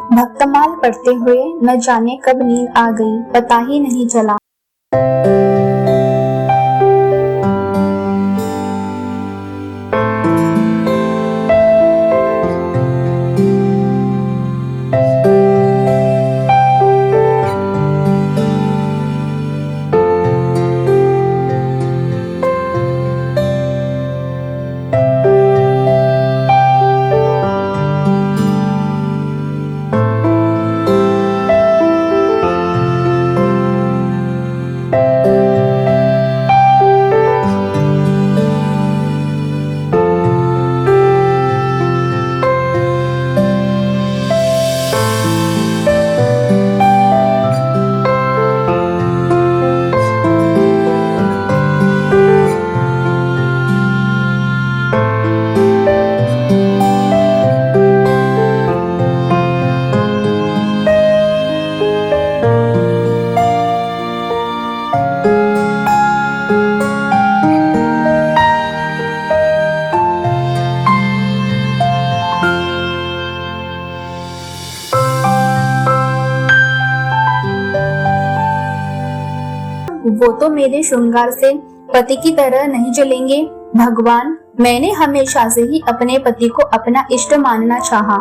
भक्तमाल पढ़ते हुए न जाने कब नींद आ गई, पता ही नहीं चला। वो तो मेरे श्रृंगार से पति की तरह नहीं जलेंगे। भगवान, मैंने हमेशा से ही अपने पति को अपना इष्ट मानना चाहा।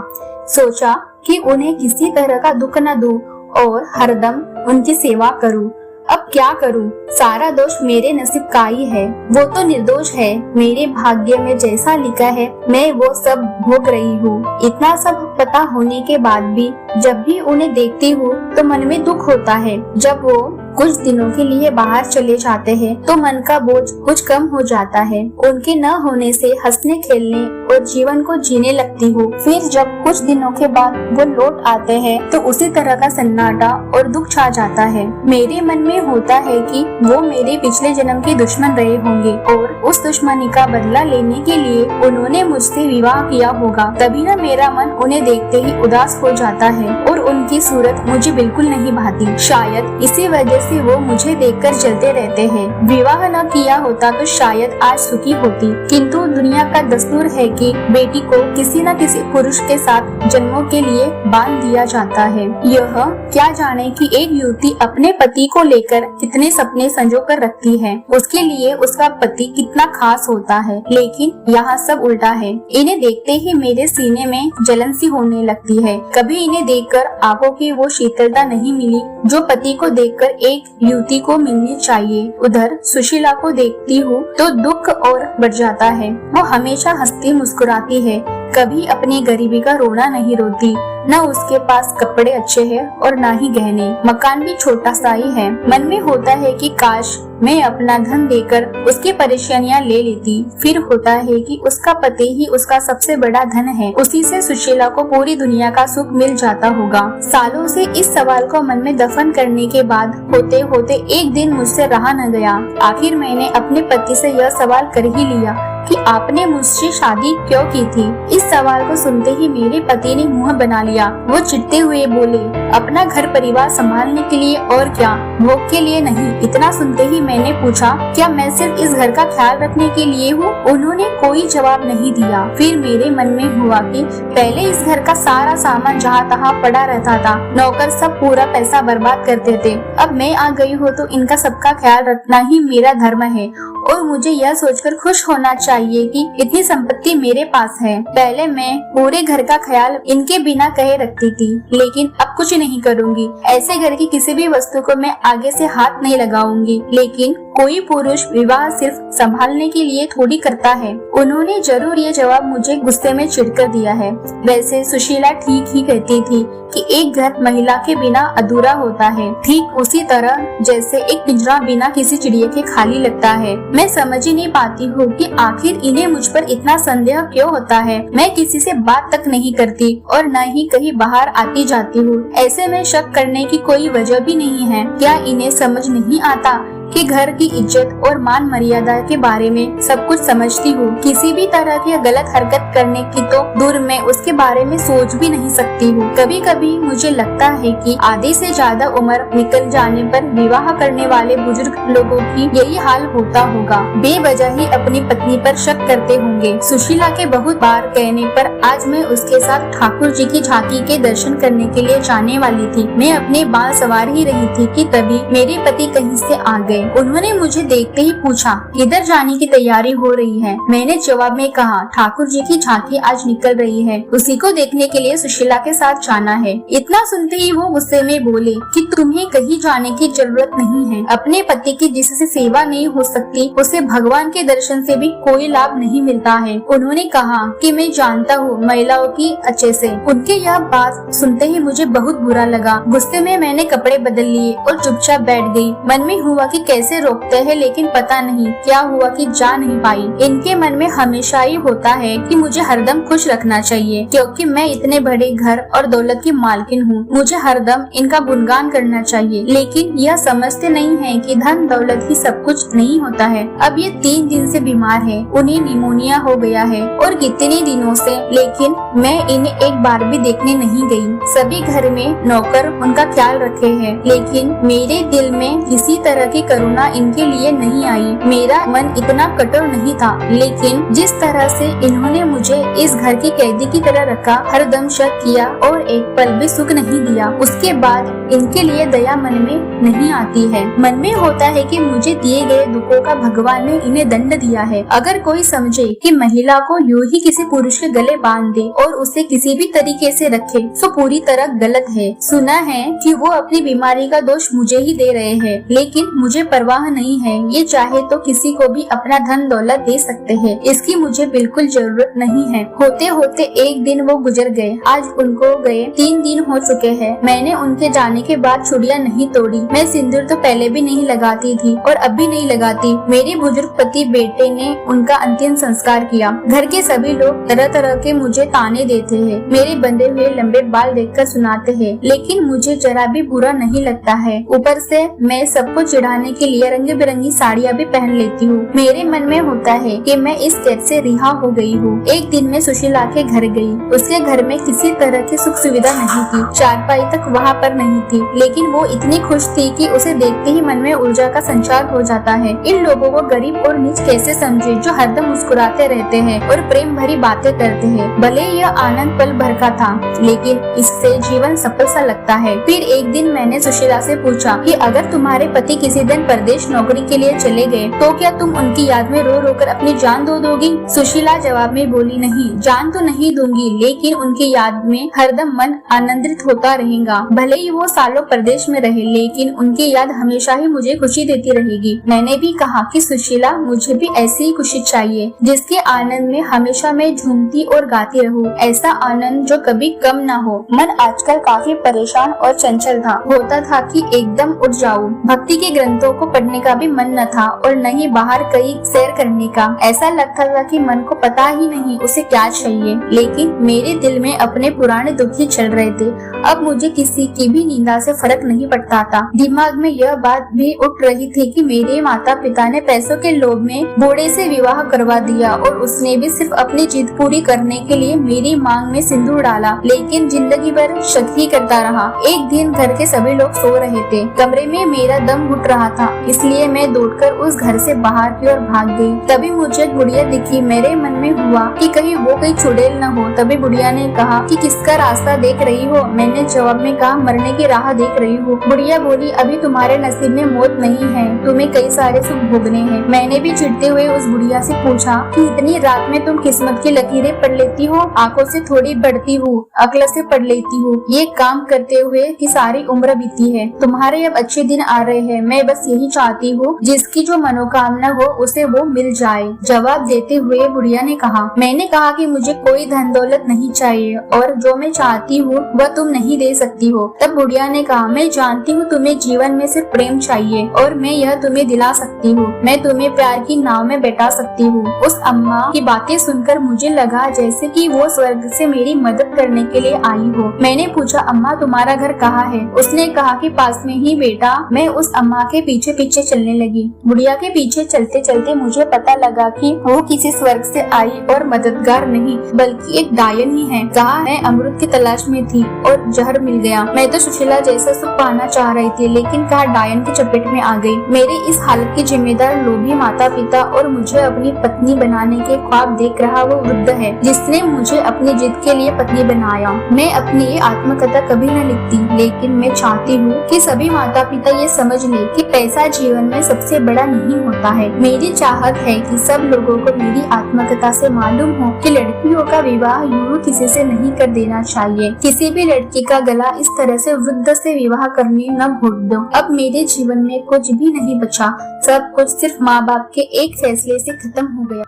सोचा कि उन्हें किसी तरह का दुख न दूं और हरदम उनकी सेवा करूं। अब क्या करूं? सारा दोष मेरे नसीब का ही है। वो तो निर्दोष है। मेरे भाग्य में जैसा लिखा है मैं वो सब भोग रही हूँ। इतना सब पता होने के बाद भी जब भी उन्हें देखती हूँ तो मन में दुख होता है। जब वो कुछ दिनों के लिए बाहर चले जाते हैं तो मन का बोझ कुछ कम हो जाता है। उनके न होने से हंसने खेलने और जीवन को जीने लगती हूँ। फिर जब कुछ दिनों के बाद वो लौट आते हैं तो उसी तरह का सन्नाटा और दुख छा जाता है। मेरे मन में होता है कि वो मेरे पिछले जन्म के दुश्मन रहे होंगे और उस दुश्मनी का बदला लेने के लिए उन्होंने मुझसे विवाह किया होगा। तभी न मेरा मन उन्हें देखते ही उदास हो जाता है और उनकी सूरत मुझे बिल्कुल नहीं भाती। शायद इसी वजह से वो मुझे देखकर जलते रहते हैं। विवाह न किया होता तो शायद आज सुखी होती, किंतु दुनिया का दस्तूर है कि बेटी को किसी न किसी पुरुष के साथ जन्मों के लिए बांध दिया जाता है। यह क्या जाने कि एक युवती अपने पति को लेकर कितने सपने संजो कर रखती है। उसके लिए उसका पति कितना खास होता है, लेकिन यहाँ सब उल्टा है। इन्हें देखते ही मेरे सीने में जलन सी होने लगती है। कभी इन्हें देखकर आंखों की वो शीतलता नहीं मिली जो पति को देखकर एक युवती को मिलनी चाहिए। उधर सुशीला को देखती हूँ तो दुख और बढ़ जाता है। वो हमेशा हंसती मुस्कुराती है, कभी अपनी गरीबी का रोना नहीं रोती। न उसके पास कपड़े अच्छे हैं और न ही गहने। मकान भी छोटा सा ही है। मन में होता है कि काश मैं अपना धन देकर उसकी परेशानियां ले लेती। फिर होता है कि उसका पति ही उसका सबसे बड़ा धन है। उसी से सुशीला को पूरी दुनिया का सुख मिल जाता होगा। सालों से इस सवाल को मन में दफन करने के बाद होते होते एक दिन मुझसे रहा न गया। आखिर मैंने अपने पति से यह सवाल कर ही लिया कि आपने मुझसे शादी क्यों की थी। इस सवाल को सुनते ही मेरे पति ने मुंह बना लिया। वो चिढ़ते हुए बोले, अपना घर परिवार संभालने के लिए और क्या, भोग के लिए नहीं। इतना सुनते ही मैंने पूछा, क्या मैं सिर्फ इस घर का ख्याल रखने के लिए हूँ? उन्होंने कोई जवाब नहीं दिया। फिर मेरे मन में हुआ कि पहले इस घर का सारा सामान जहाँ तहाँ पड़ा रहता था, नौकर सब पूरा पैसा बर्बाद करते थे। अब मैं आ गई हूँ तो इनका सबका ख्याल रखना ही मेरा धर्म है और मुझे यह सोचकर खुश होना चाहिए कि इतनी संपत्ति मेरे पास है। पहले मैं पूरे घर का ख्याल इनके बिना कहे रखती थी, लेकिन अब कुछ नहीं करूँगी। ऐसे घर की किसी भी वस्तु को मैं आगे से हाथ नहीं लगाऊंगी। लेकिन कोई पुरुष विवाह सिर्फ संभालने के लिए थोड़ी करता है। उन्होंने जरूर ये जवाब मुझे गुस्से में चिढ़कर दिया है। वैसे सुशीला ठीक ही कहती थी कि एक घर महिला के बिना अधूरा होता है, ठीक उसी तरह जैसे एक पिंजरा बिना किसी चिड़िया के खाली लगता है। मैं समझ ही नहीं पाती हूँ कि आखिर इन्हें मुझ पर इतना संदेह क्यों होता है। मैं किसी से बात तक नहीं करती और न ही कहीं बाहर आती जाती हूँ। ऐसे में शक करने की कोई वजह भी नहीं है। क्या इन्हें समझ नहीं आता कि घर की इज्जत और मान मर्यादा के बारे में सब कुछ समझती हूँ। किसी भी तरह की गलत हरकत करने की तो दूर मैं उसके बारे में सोच भी नहीं सकती हूँ। कभी कभी मुझे लगता है कि आधे से ज्यादा उम्र निकल जाने पर विवाह करने वाले बुजुर्ग लोगों की यही हाल होता होगा, बेवजह ही अपनी पत्नी पर शक करते होंगे। सुशीला के बहुत बार कहने पर आज मैं उसके साथ ठाकुर जी की झांकी के दर्शन करने के लिए जाने वाली थी। मैं अपने बाल संवार ही रही थी कि तभी मेरे पति कहीं से आ गए। उन्होंने मुझे देखते ही पूछा, किधर जाने की तैयारी हो रही है? मैंने जवाब में कहा, ठाकुर जी की झांकी आज निकल रही है, उसी को देखने के लिए सुशीला के साथ जाना है। इतना सुनते ही वो गुस्से में बोले कि तुम्हें कहीं जाने की जरूरत नहीं है। अपने पति की जिससे सेवा नहीं हो सकती उसे भगवान के दर्शन से भी कोई लाभ नहीं मिलता है। उन्होंने कहा कि मैं जानता हूँ महिलाओं की अच्छे से। उनके यह बात सुनते ही मुझे बहुत बुरा लगा। गुस्से में मैंने कपड़े बदल लिए और चुपचाप बैठ गई। मन में हुआ कि कैसे रोकते हैं, लेकिन पता नहीं क्या हुआ कि जा नहीं पाई। इनके मन में हमेशा ही होता है कि मुझे हरदम खुश रखना चाहिए, क्योंकि मैं इतने बड़े घर और दौलत की मालकिन हूँ। मुझे हरदम इनका गुणगान करना चाहिए, लेकिन यह समझते नहीं है कि धन दौलत ही सब कुछ नहीं होता है। अब ये 3 दिन से बीमार है, उन्हें निमोनिया हो गया है और कितने दिनों से, लेकिन मैं इन्हें एक बार भी देखने नहीं गई। सभी घर में नौकर उनका ख्याल रखे हैं, लेकिन मेरे दिल में किसी तरह की करुणा इनके लिए नहीं आई। मेरा मन इतना कठोर नहीं था, लेकिन जिस तरह से इन्होंने मुझे इस घर की कैदी की तरह रखा, हरदम शक किया और एक पल भी सुख नहीं दिया, उसके बाद इनके लिए दया मन में नहीं आती है। मन में होता है कि मुझे दिए गए दुखों का भगवान ने इन्हें दंड दिया है। अगर कोई समझे कि महिला को यूं ही किसी पुरुष के गले बांध दे और उसे किसी भी तरीके से रखे तो पूरी तरह गलत है। सुना है कि वो अपनी बीमारी का दोष मुझे ही दे रहे हैं, लेकिन मुझे परवाह नहीं है। ये चाहे तो किसी को भी अपना धन दौलत दे सकते हैं, इसकी मुझे बिल्कुल जरूरत नहीं है। होते होते एक दिन वो गुजर गए। आज उनको गए 3 दिन हो चुके हैं। मैंने उनके जाने के बाद चूड़ियां नहीं तोड़ी। मैं सिंदूर तो पहले भी नहीं लगाती थी और अब भी नहीं लगाती। मेरे बुजुर्ग पति बेटे ने उनका अंतिम संस्कार किया। घर के सभी लोग तरह तरह के मुझे ताने देते हैं, मेरे बंधे हुए लंबे बाल देखकर सुनाते हैं, लेकिन मुझे जरा भी बुरा नहीं लगता है। ऊपर से मैं सबको चिढ़ाने के लिए रंग बिरंगी साड़ियाँ भी पहन लेती हूँ। मेरे मन में होता है कि मैं इस कैद से रिहा हो गई हूँ। एक दिन मैं सुशीला के घर गई। उसके घर में किसी तरह की सुख सुविधा नहीं थी, चारपाई तक वहाँ पर नहीं थी, लेकिन वो इतनी खुश थी कि उसे देखते ही मन में ऊर्जा का संचार हो जाता है। इन लोगों को गरीब और नीच कैसे समझे जो हरदम मुस्कुराते रहते हैं और प्रेम भरी बातें करते हैं। भले यह आनंद पल भर का था, लेकिन इससे जीवन सफल सा लगता है। फिर एक दिन मैंने सुशीला से पूछा कि अगर तुम्हारे पति किसी दिन परदेश नौकरी के लिए चले गए तो क्या तुम उनकी याद में रो रो कर अपनी जान दो दोगी? सुशीला जवाब में बोली, नहीं, जान तो नहीं दूंगी, लेकिन उनकी याद में हरदम मन आनंदित होता रहेगा। भले ही वो सालों परदेश में रहे, लेकिन उनकी याद हमेशा ही मुझे खुशी देती रहेगी। मैंने भी कहा कि सुशीला, मुझे भी ऐसी ही खुशी चाहिए जिसके आनंद में हमेशा मैं झूमती और गाती रहूं। ऐसा आनंद जो कभी कम ना हो। मन आजकल काफी परेशान और चंचल था। होता था कि एकदम उठ जाऊं। भक्ति के ग्रंथों को पढ़ने का भी मन न था और न ही बाहर कहीं सैर करने का। ऐसा लगता था कि मन को पता ही नहीं उसे क्या चाहिए, लेकिन मेरे दिल में अपने पुराने दुख ही चल रहे थे। अब मुझे किसी की भी निंदा से फर्क नहीं पड़ता था। दिमाग में यह बात भी उठ रही थी कि मेरे माता पिता ने पैसों के लोभ में बूढ़े से विवाह करवा दिया और उसने भी सिर्फ अपनी जिद पूरी करने के लिए मेरी मांग में सिंदूर डाला, लेकिन जिंदगी भर शक ही करता रहा। एक दिन घर के सभी लोग सो रहे थे। कमरे में मेरा दम घुट रहा था, इसलिए मैं दौड़कर उस घर से बाहर की ओर भाग गई। तभी मुझे बुढ़िया दिखी। मेरे मन में हुआ कि कहीं वो कोई चुड़ैल न हो। तभी बुढ़िया ने कहा कि किसका रास्ता देख रही हो? मैंने जवाब में कहा, मरने की राह देख रही हूँ। बुढ़िया बोली, अभी तुम्हारे नसीब में मौत नहीं है, तुम्हें कई सारे सुख भोगने हैं। मैंने भी चिढ़ते हुए उस बुढ़िया से पूछा कि इतनी रात में तुम किस्मत की लकीरें पढ़ लेती हो? आंखों से थोड़ी बढ़ती हूँ, अक्ल से पढ़ लेती हूँ। ये काम करते हुए कि सारी उम्र बीती है। तुम्हारे अब अच्छे दिन आ रहे हैं। मैं बस यही चाहती हूँ जिसकी जो मनोकामना हो उसे वो मिल जाए। जवाब देते हुए बुढ़िया ने कहा, मैंने कहा कि मुझे कोई धन दौलत नहीं चाहिए और जो मैं चाहती हूँ वह तुम नहीं दे सकती हो। तब बुढ़िया ने कहा, मैं जानती हूँ तुम्हें जीवन में सिर्फ प्रेम चाहिए और मैं यह तुम्हें दिला सकती हूँ। मैं तुम्हें प्यार की नाव में बैठा सकती हूँ। उस अम्मा की बातें सुनकर मुझे लगा जैसे कि वो स्वर्ग से मेरी मदद करने के लिए आई हो। मैंने पूछा, अम्मा तुम्हारा घर कहाँ है? उसने कहा कि पास में ही बेटा। मैं उस अम्मा के पीछे पीछे पीछे चलने लगी। बुढ़िया के पीछे चलते चलते मुझे पता लगा कि वो किसी स्वर्ग से आई और मददगार नहीं बल्कि एक डायन ही है। कहा मैं अमृत की तलाश में थी और जहर मिल गया। मैं तो सुशीला जैसा सुख पाना चाह रही थी, लेकिन कहा डायन की चपेट में आ गई। मेरी इस हालत की जिम्मेदार लोभी माता पिता और मुझे अपनी पत्नी बनाने के ख्वाब देख रहा वो वृद्ध है जिसने मुझे अपनी जिद के लिए पत्नी बनाया। मैं अपनी ये आत्मकथा कभी न लिखती, लेकिन मैं चाहती हूँ कि सभी माता पिता ये समझ ले कि पैसा जीवन में सबसे बड़ा नहीं होता है। मेरी चाहत है कि सब लोगों को मेरी आत्मकथा से मालूम हो कि लड़कियों का विवाह यूं किसी से नहीं कर देना चाहिए। किसी भी लड़की का गला इस तरह से वृद्ध से विवाह करने न घोट दो। अब मेरे जीवन में कुछ भी नहीं बचा, सब कुछ सिर्फ माँ बाप के एक फैसले से खत्म हो गया।